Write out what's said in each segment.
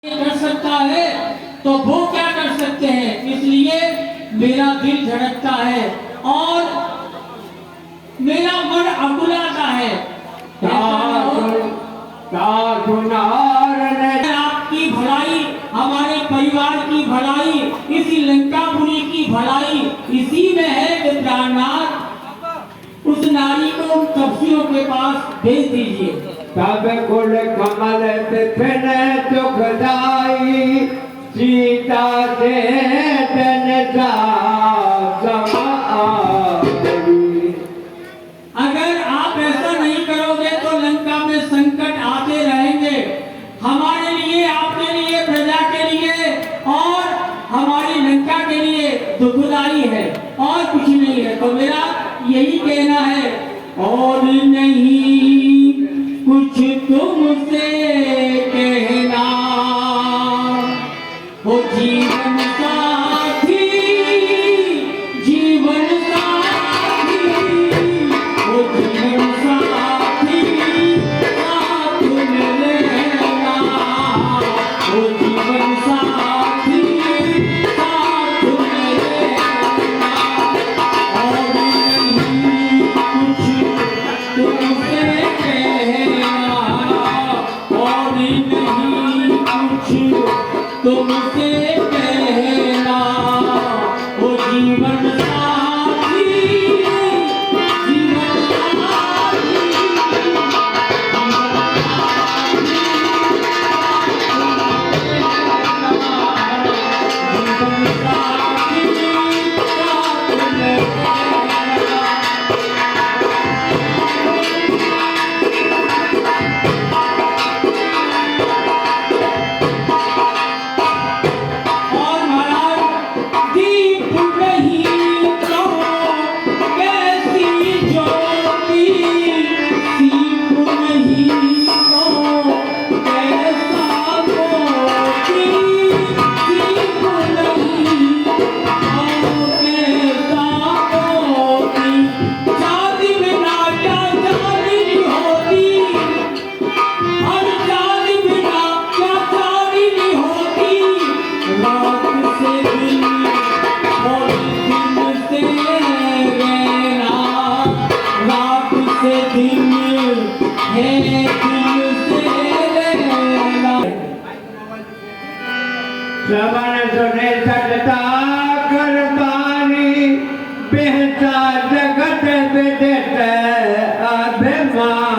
कर सकता है तो वो क्या कर सकते हैं। इसलिए मेरा दिल धड़कता है और मेरा मन अकुलाता है। आपकी भलाई, हमारे परिवार की भलाई, इसी लंकापुरी की भलाई इसी में है कि प्राणनाथ उस नारी को उन तपस्वियों के पास भेज दीजिए। तब कुल कमल तिफिन दुखदाई सीता से तन अगर आप ऐसा नहीं करोगे तो लंका में संकट आते रहेंगे, हमारे लिए, आपके लिए, प्रजा के लिए और हमारी लंका के लिए दुखदाई है और कुछ नहीं है। तो मेरा यही कहना है और नहीं कुछ तुमसे कहना हो जीवन साथी, जीवन साथी, हो जीवन साथी, साथ में रहना, हो जीवन साथी, साथ में रहना और नहीं कुछ तुमसे तुमसे कहना वो जीवन साथी, जीवन साथी, जीवन साथी, साथ में श्रवण सुने सजता कर पानी बेहता जगत विदित अभिमानी।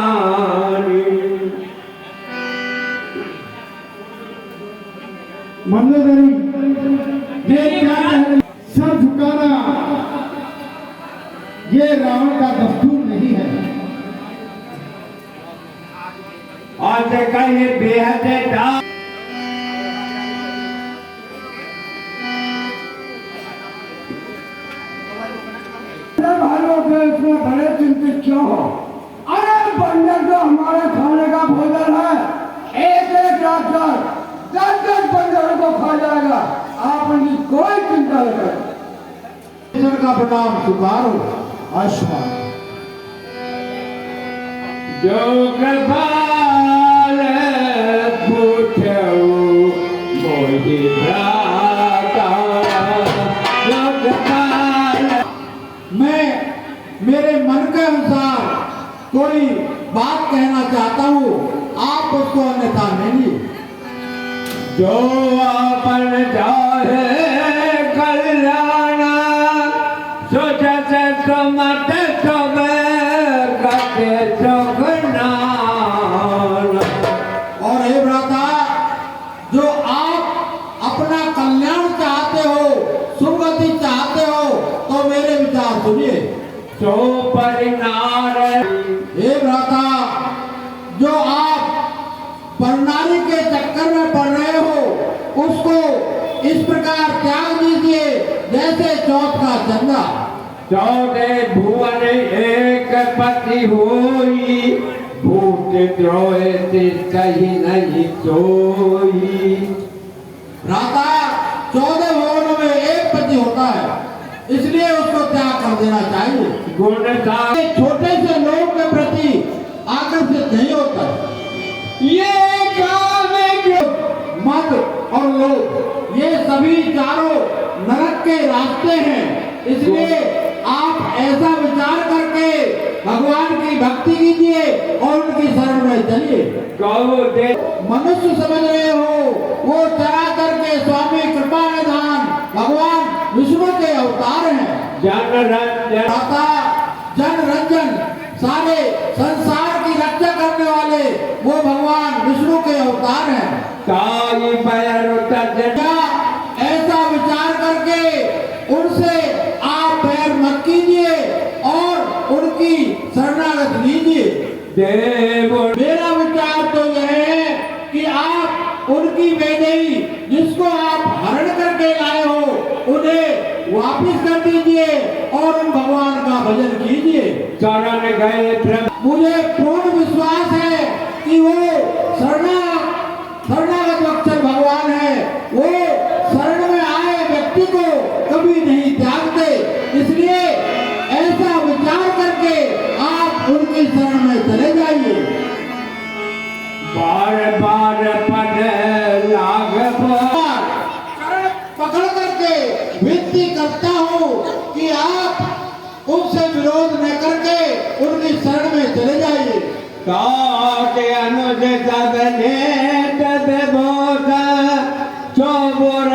मंदोदरी ये क्या है? सर झुकाना ये रावण का दस्तूर नहीं है। और देखा ये बेहद भाइयों के इसमें बड़े चिंतित क्यों हो? अरे बंदर जो हमारे खाने का भोजन है, एक एक रात तक 10-10 बंदरों को खा जाएगा। आप उनकी कोई चिंता न करें। ईश्वर का प्रणाम स्वीकारो। आयुष्मान जो कृपाल पूछो मोहि भ्राता। जो कृपाल मैं मेरे मन के अनुसार कोई बात कहना चाहता हूँ, आप उसको अन्यथा नहीं लीजिए। जो अपन चाहे कल्याण सो जैसे सुमत सब कटे सुखनान। और हे भ्राता, जो आप अपना कल्याण चाहते हो, सुगति चाहते हो, तो मेरे विचार सुनिए। सो परिनार हे भ्राता, जो आप परनारी के चक्कर में पड़ रहे हो, उसको इस प्रकार त्याग दीजिए जैसे चौथ का चंदा। चौदे भुवन एक पति होई, भूत द्रोहे कहीं नहीं सोई। भ्राता, 14 भुवनों में एक पति होता है, इसलिए उसको त्याग कर देना चाहिए। गुण छोटे से लोग के प्रति आकर्षित नहीं होता। ये काम है कि मत और लोभ, ये सभी चारों नरक के रास्ते हैं। इसलिए आप ऐसा विचार करके भगवान की भक्ति कीजिए और उनकी शरण में चलिए। मनुष्य समझ रहे हो, वो चराचर के स्वामी कृपा निधान भगवान विष्णु के अवतार हैं। जन रंजन, सारे संसार की रक्षा करने वाले वो भगवान विष्णु के अवतार हैं। ऐसा विचार करके उनसे आप पैर मत कीजिए और उनकी शरणागत लीजिए। मेरा विचार तो यह है कि आप उनकी वैदेही जिसको आप हरण करके लाए हो उन्हें वापिस कर दीजिए और उन भगवान का भजन कीजिए। मुझे पूर्ण विश्वास है कि वो शरणागत अक्षर भगवान है। वो शरण में आए व्यक्ति को कभी नहीं त्यागते। इसलिए ऐसा विचार करके आप उनकी शरण में चले जाइए। बार बार पद लाग पकड़ करके विनती करता हूँ कि आप उनसे विरोध न करके उनकी शरण में चले जाइए। चौबोर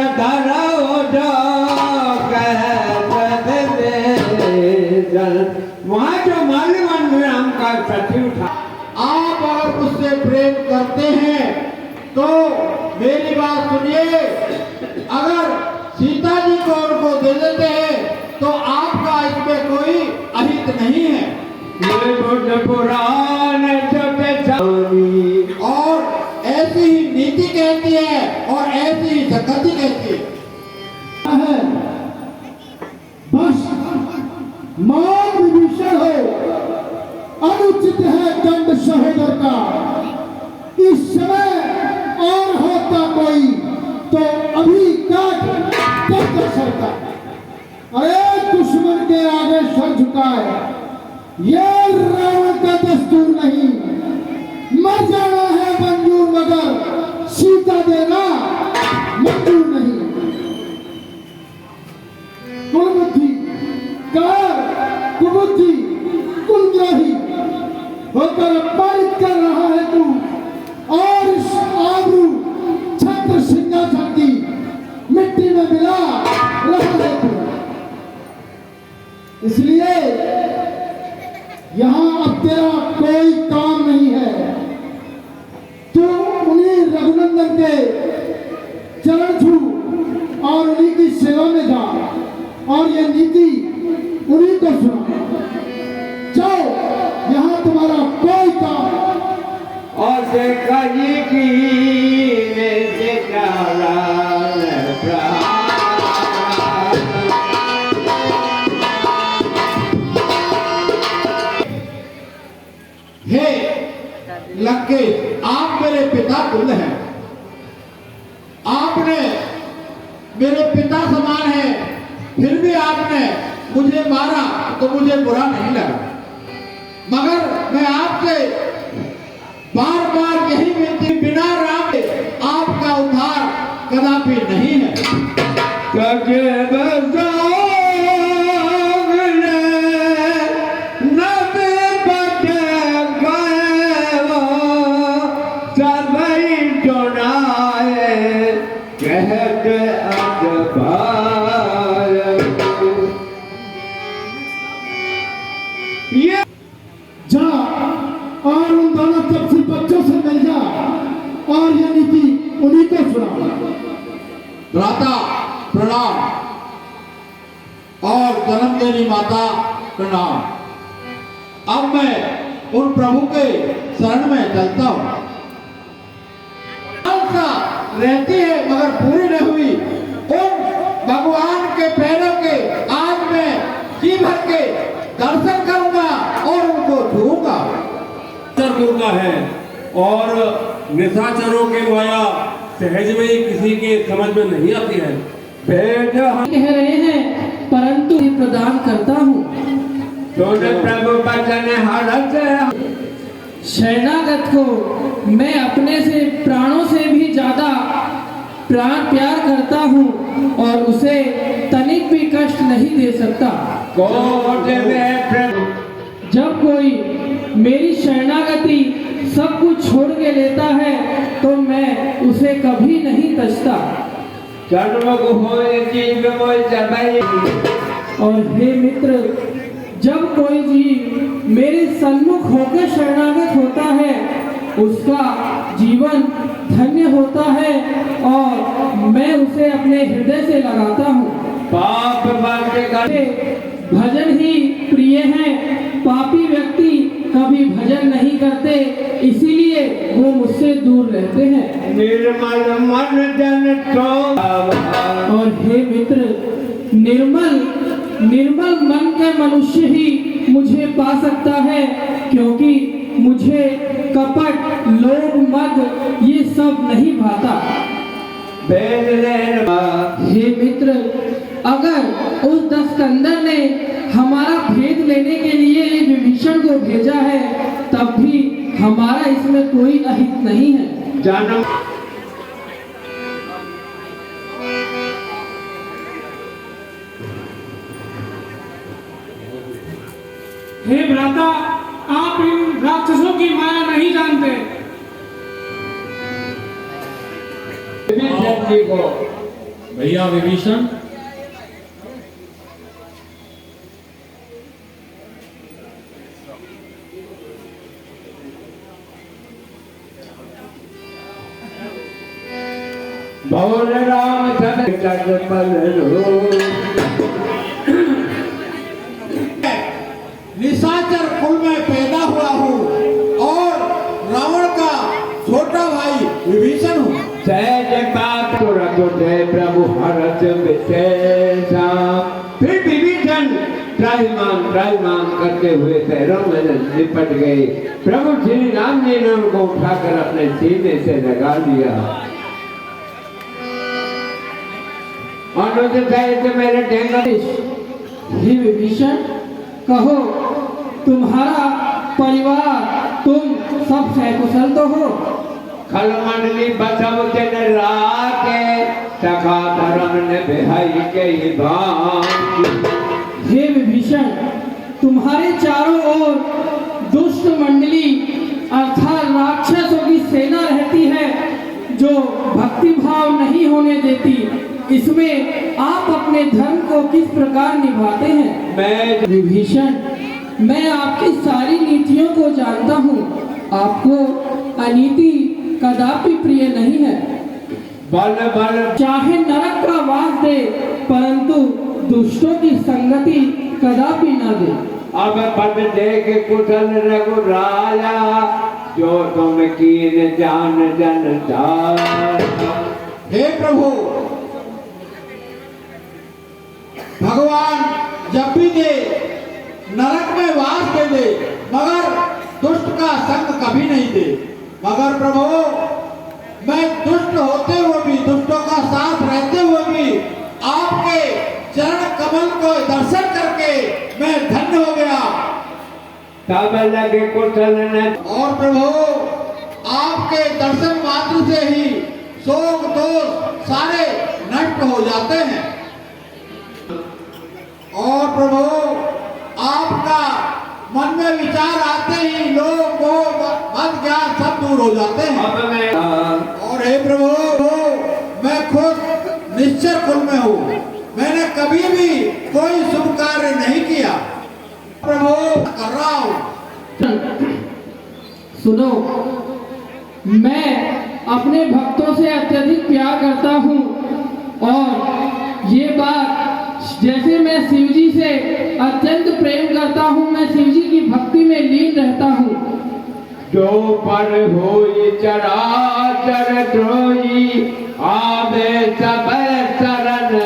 वहाँ जो माल्यवान राम का प्रति उठा। आप अगर मुझसे प्रेम करते हैं तो मेरी बात सुनिए। अगर सीता जी को उनको दे देते हैं तो आपका इसमें कोई अहित नहीं है। पुराण और ऐसी ही नीति कहती है और ऐसी ही संगति कहती है। बस मान विभीषण हो, अनुचित है दंड सहोदर का। इस समय और होता कोई तो अभी काट सरका। अरे दुश्मन के आगे सर झुकाए, ये रावण का दस्तूर नहीं। मर जाना है मंजूर मगर सीता देना मंजूर नहीं। कुलबुद्धि, कुबुद्धि, कुलद्रोही होकर अपमानित कर रहा है तू और इस आबरू छत्र सिंहासन की मिट्टी में मिला रहा है तू। इसलिए यहां अब तेरा कोई काम नहीं है। तू उन्हीं रघुनंदन के चरण छू और उन्हीं की सेवा में जा और ये नीति उन्हीं को सुना। जाओ, यहां तुम्हारा कोई काम। और देखा जी की हे लंकेश, आप मेरे पिता तुल्य हैं। आपने मेरे पिता समान है, फिर भी आपने मुझे मारा तो मुझे बुरा नहीं लगा। मगर मैं आपसे बार बार यही विनती, बिना राम के आपका उद्धार कदापि नहीं है। जा और उन दोनों तपसी बच्चों से मिल जा और ये नीति उन्हीं को सुना। भ्राता प्रणाम और जन्म देनी माता प्रणाम। अब मैं उन प्रभु के शरण में चलता हूँ। रहती है मगर पूरी नहीं हुई। उन भगवान के पैरों के आज मैं जी भर के दर्शन करूंगा और उनको छूऊंगा। दुर्गा है और निशाचरों के माया सहज में ही किसी के समझ में नहीं आती है। कह रहे हैं परंतु ये प्रदान करता हूँ। प्रभु बचन हरत शरणागत को मैं अपने से प्राणों से भी ज्यादा प्राण प्यार करता हूँ और उसे तनिक भी कष्ट नहीं दे सकता। कोट में प्रभु जब कोई मेरी शरणागति सब कुछ छोड़ के लेता है तो मैं उसे कभी नहीं तजता। जन्म को होए चीज में मोय जबाई और हे मित्र, जब कोई जीव मेरे सन्मुख होकर शरणागत होता है उसका जीवन धन्य होता है और मैं उसे अपने हृदय से लगाता हूँ। पाप बांटे करे भजन ही प्रिय हैं, पापी व्यक्ति कभी भजन नहीं करते, इसीलिए वो मुझसे दूर रहते हैं। निर्मल मन जन तो और हे मित्र, निर्मल मन के मनुष्य ही मुझे पा सकता है, क्योंकि मुझे कपट, लोभ, मद ये सब नहीं भाता। हे मित्र, अगर उस दस्कंदर ने हमारा भेद लेने के लिए विभीषण को भेजा है तब भी हमारा इसमें कोई अहित नहीं है। जन्म हे भ्राता, आप इन राक्षसों की माया नहीं जानते। विभीषण जी को भैया विभीषण, बोल रामचंद्र पल निशाचर कुल में पैदा हुआ हूँ और रावण का छोटा भाई विभीषण हूँ। सहज बात तो रखो जय प्रभु हरच विशेषा। फिर विभीषण त्राहिमाम करते हुए पैरों में लिपट गए। प्रभु श्री राम जी ने उनको उठाकर अपने सीने से लगा लिया। अनुज साहित्य मेरे ढेंगा हे विभीषण, कहो तुम्हारा परिवार, तुम सब सकुशल तो हो? खल मंडली बसव जन राके सखा धर्म ने बिहाई के भान। हे विभीषण, तुम्हारे चारों ओर दुष्ट मंडली अर्थात राक्षसों की सेना रहती है जो भक्ति भाव नहीं होने देती। इसमें आप अपने धर्म को किस प्रकार निभाते हैं? मैं विभीषण, मैं आपकी सारी नीतियों को जानता हूँ। आपको अनीति कदापि प्रिय नहीं है। बल बल चाहे नरक का वास दे, परंतु दुष्टों की संगति कदापि न दे। अब पद देख कुशल रघुराया जो तुम कीन जान जन जान। हे प्रभु, भगवान जब भी दे नरक में वास दे मगर दुष्ट का संग कभी नहीं दे। मगर प्रभु, मैं दुष्ट होते हुए भी, दुष्टों का साथ रहते हुए भी आपके चरण कमल को दर्शन करके मैं धन्य हो गया। तब लगे कुशल ने और प्रभु, आपके दर्शन मात्र से ही शोक दोष सारे नष्ट हो जाते हैं। और प्रभु, आपका मन में विचार आते ही लोग मत ज्ञान सब दूर हो जाते हैं। अब मैं और हे प्रभु, मैं खुद निश्चर कुल में हूँ। मैंने कभी भी कोई शुभ कार्य नहीं किया। प्रभु, कर रहा हूँ। सुनो, मैं अपने भक्तों से अत्यधिक प्यार करता हूँ और ये बात जैसे मैं शिव जी से अत्यंत प्रेम करता हूँ, मैं शिव जी की भक्ति में लीन रहता हूँ। जो पर होई चराचर द्रोही आवे सब शरण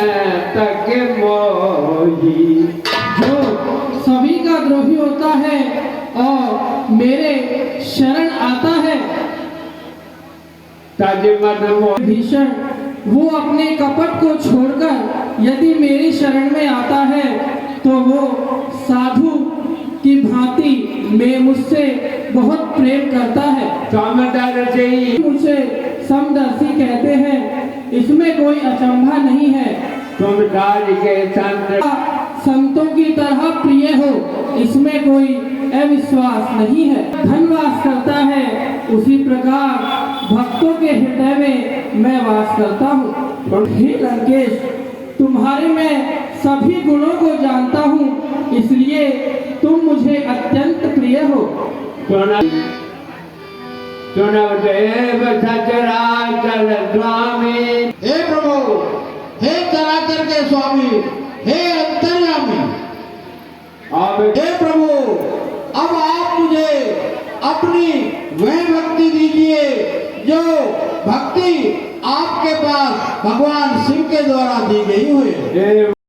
तक मोही। जो सभी का द्रोही होता है और मेरे शरण आता है, तज मद मोह भीषण वो अपने कपट को छोड़कर यदि मेरी शरण में आता है तो वो साधु की भांति में मुझसे बहुत प्रेम करता है। समदर्शी मुझे समदर्शी कहते हैं। इसमें कोई अचंभा नहीं है। तुम राज के संत संतों की तरह प्रिय हो, इसमें कोई अविश्वास नहीं है। धन वास करता है, उसी प्रकार भक्तों के हृदय में मैं वास करता हूँ। हे लंकेश, तुम्हारे मैं सभी गुणों को जानता हूँ, इसलिए तुम मुझे अत्यंत प्रिय हो। सुनव देव सचराचर स्वामी। हे प्रभु, हे चराचर के स्वामी, हे अंतर्यामी, हे प्रभु, अब आप मुझे अपनी वह भक्ति दीजिए जो भक्ति आपके पास भगवान शिव के द्वारा दी गई हुई है।